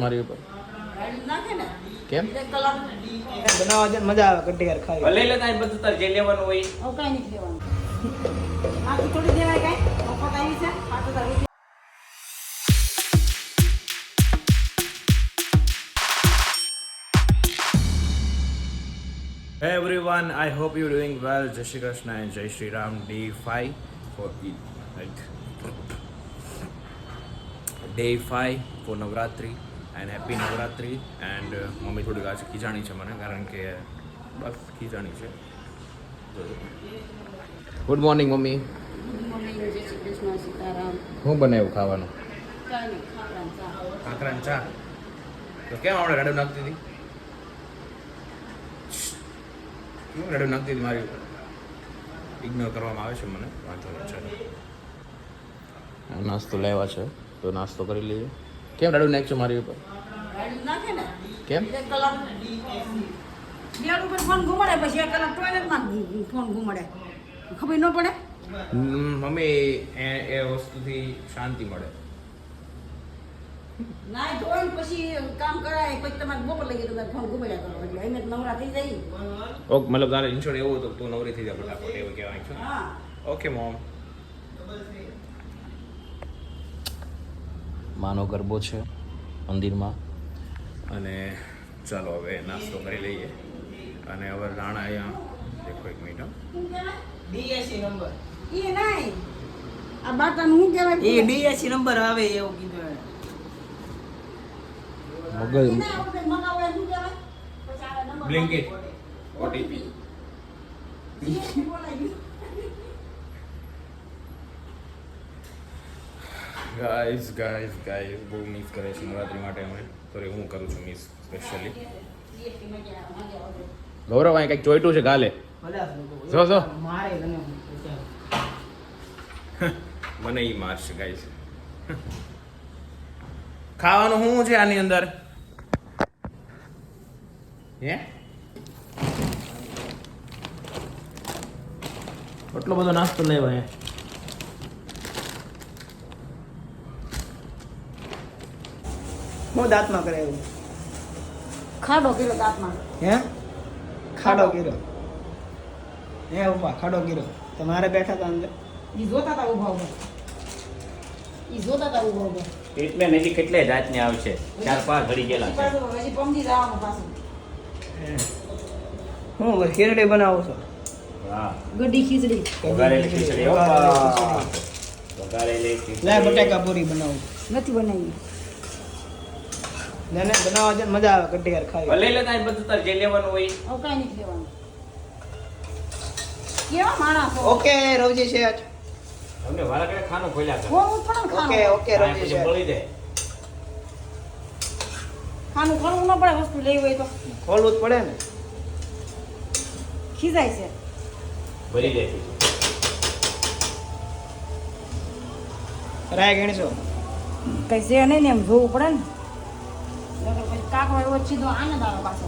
મારી ઉપર કેમ બનાવવા દે મજા આવે કઢી યાર ખાઈ ભલે લે તાઈ બધું તાર જે લેવાનું હોય ઓ કાઈ નહીં લેવાનું આ તો થોડી દેવાય કાઈ ઓફર આવી છે 5000 રૂપિયા. Hey everyone, I hope you're doing well. Jai Shri Krishna and Jai Shri Ram. Day 5 for Eid. Like Day 5 for Navratri and Happy Navratri. And mummy થોડીક આજે ખીજાણી છે મને કારણ કે બસ ખીજાણી છે. Good morning mummy. મમ્મી જય શ્રી કૃષ્ણ સીતારામ. શું બનાવ્યું ખાવાનું? કાઈ નહીં ખાવાનું ચા. કાંકરા ચા. તો કેમ આપણે રાડો નાખતી હતી? હું રેડો નાખતી હતી મારી ઉપર ઇગ્નોર કરવામાં આવે છે મને વાંધો નહીં છે. નાસ્તો લેવા છે તો નાસ્તો કરી લઈએ. કેમ રેડો નાખ છો મારી ઉપર? ગાડી નાખે ને કેમ? એક કલાક બેડ ઉપર ફોન ઘુમાડે પછી એક કલાક ટોયલેટમાં ફોન ઘુમાડે ખબર ન પડે. મમ્મી એ વસ્તુથી શાંતિ મળે. ના ધોઈને પછી કામ કરાય પછી તમારે બપોર લઈ તમે ફોન ઘુમાડ્યા કરો એટલે એને નવરા થઈ જાય. ઓકે મતલબ તારે ઇન્સ્યોર એવું હતું તું નવરી થઈ જાય ફટાફટ એવું કહેવાય છે. હા ઓકે મોમ. માનો ગરબો છે મંદિરમાં અને ચાલો હવે નાસ્તો કરી લઈએ અને હવે રાણા અહીંયા દેખો એક મિનિટ ડીએસસી નંબર એ નહીં આ બાટાનું શું કહેવાય એ ડીએસસી નંબર આવે એવું કીધું મગજ બ્લિંકિટ ઓટીપી ગાઈઝ બહુ મિસ કરે છે નવરાત્રી માટે અમે સોરી હું કરું છું મિસ સ્પેશિયલી. ગૌરવ અહીં કંઈક ચોઈટું છે ગાલે જો મારે મને ઈ મારશે ગાઈઝ. ખાવાનું શું છે આની અંદર? હે એટલો બધો નાસ્તો લેવો હે? હું દાંતમાં કરે એવું ખાડો કિલો દાંતમાં હે ખાડો કર્યો હે ઉભા ખાડો કર્યો તમારે બેઠા હતા અંદર ઈ જોતા હતા ઉભા એટલે નથી કેટલે જાતની આવશે 4-5 ઘડી ગયેલા છે હજી પમજી જવાનું પાછું. હું ખીચડી બનાવો છો હા ગડી ખીચડી વઘારેલી ખીચડી ઓપા વઘારેલી ખીચડી લે બટાકા પૂરી બનાવું નથી બનાવી. ને બનાવવા દે મજા આવે કઢી યાર ખાઈ ભલે લે તાઈ બધું તાર જે લેવાનું હોય ઓ કાઈ નહીં લેવાનું. કેવા માણસ છો? ઓકે રવજી છે આજ તમને વાળા કડે ખાનું ખોલ્યા કરે ખોલું પણ ઓકે ખાનું ઓકે રવજી છે બળી દે ખાનું ખોલવું ન પડે વસ્તુ લેવી હોય તો ખોલવું જ પડે ને ખીજાય છે. ભરી દે રાય ગણશો કઈ છે નહીં ને એમ જોવું પડે ને નકર પછી કાકો એવો સીધો આનંદ આવે પાછો.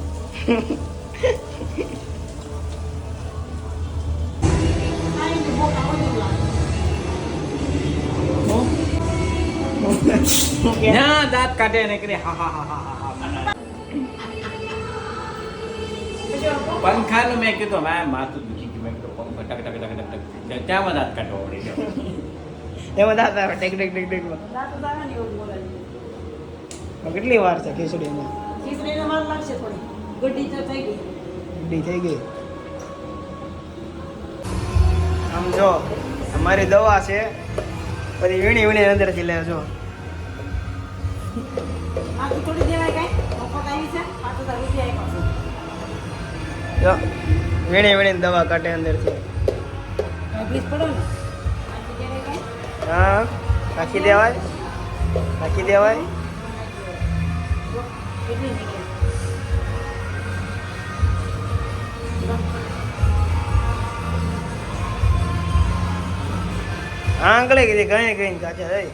ના દાંત કાઢે ને કરે હા હા હા હા હા પંખાનું મેં કીધું માથું દુખી ગયું મેં કીધું પંખો ટક ટક ટક ટક ટક ત્યાંમાં દાંત કાઢવા પડી ગયો એમાં દાંત આવે ટેક ટેક ટેક ટેક દાંત તો આવે ને એવું બોલે. કેટલી વાર છે ખીચડીમાં ખીચડીને વાર લાગશે થોડી ગડી તો થઈ ગઈ. ઠંડી થઈ ગઈ આમ જો અમારી દવા છે પછી વીણી અંદરથી લે જો આ તો થોડી દેવાય કાઈ ઓફર આવી છે 5000 રૂપિયા પાછું. જો વીણી દવા કાઢે અંદરથી પ્લીઝ પડો ને આખી દેવાય કાઈ હા રાખી દેવાય કેટલી જગ્યાએ આંગળે કીધી ગઈ કાચા થઈ